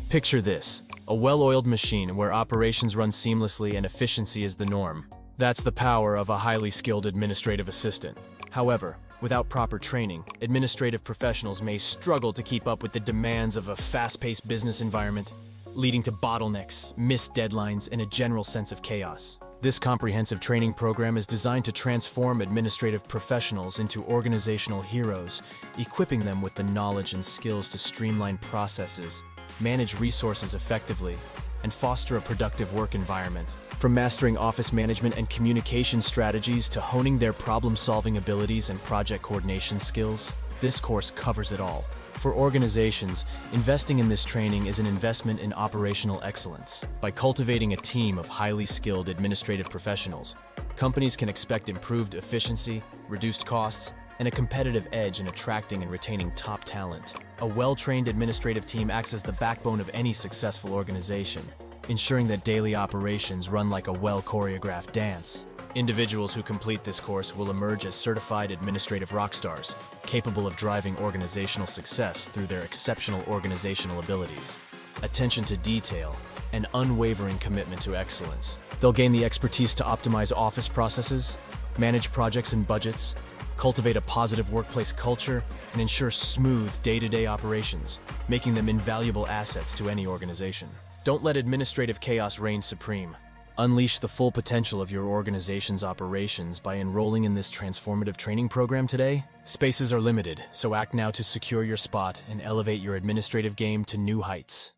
Picture this, a well-oiled machine where operations run seamlessly and efficiency is the norm. That's the power of a highly skilled administrative assistant. However, without proper training, administrative professionals may struggle to keep up with the demands of a fast-paced business environment, leading to bottlenecks, missed deadlines, and a general sense of chaos. This comprehensive training program is designed to transform administrative professionals into organizational heroes, equipping them with the knowledge and skills to streamline processes, manage resources effectively, and foster a productive work environment. From mastering office management and communication strategies to honing their problem-solving abilities and project coordination skills, this course covers it all. For organizations, investing in this training is an investment in operational excellence. By cultivating a team of highly skilled administrative professionals, companies can expect improved efficiency, reduced costs, and a competitive edge in attracting and retaining top talent. A well-trained administrative team acts as the backbone of any successful organization, ensuring that daily operations run like a well-choreographed dance. Individuals who complete this course will emerge as certified administrative rock stars, capable of driving organizational success through their exceptional organizational abilities, attention to detail, and unwavering commitment to excellence. They'll gain the expertise to optimize office processes, manage projects and budgets, cultivate a positive workplace culture, and ensure smooth day-to-day operations, making them invaluable assets to any organization. Don't let administrative chaos reign supreme. Unleash the full potential of your organization's operations by enrolling in this transformative training program today. Spaces are limited, so act now to secure your spot and elevate your administrative game to new heights.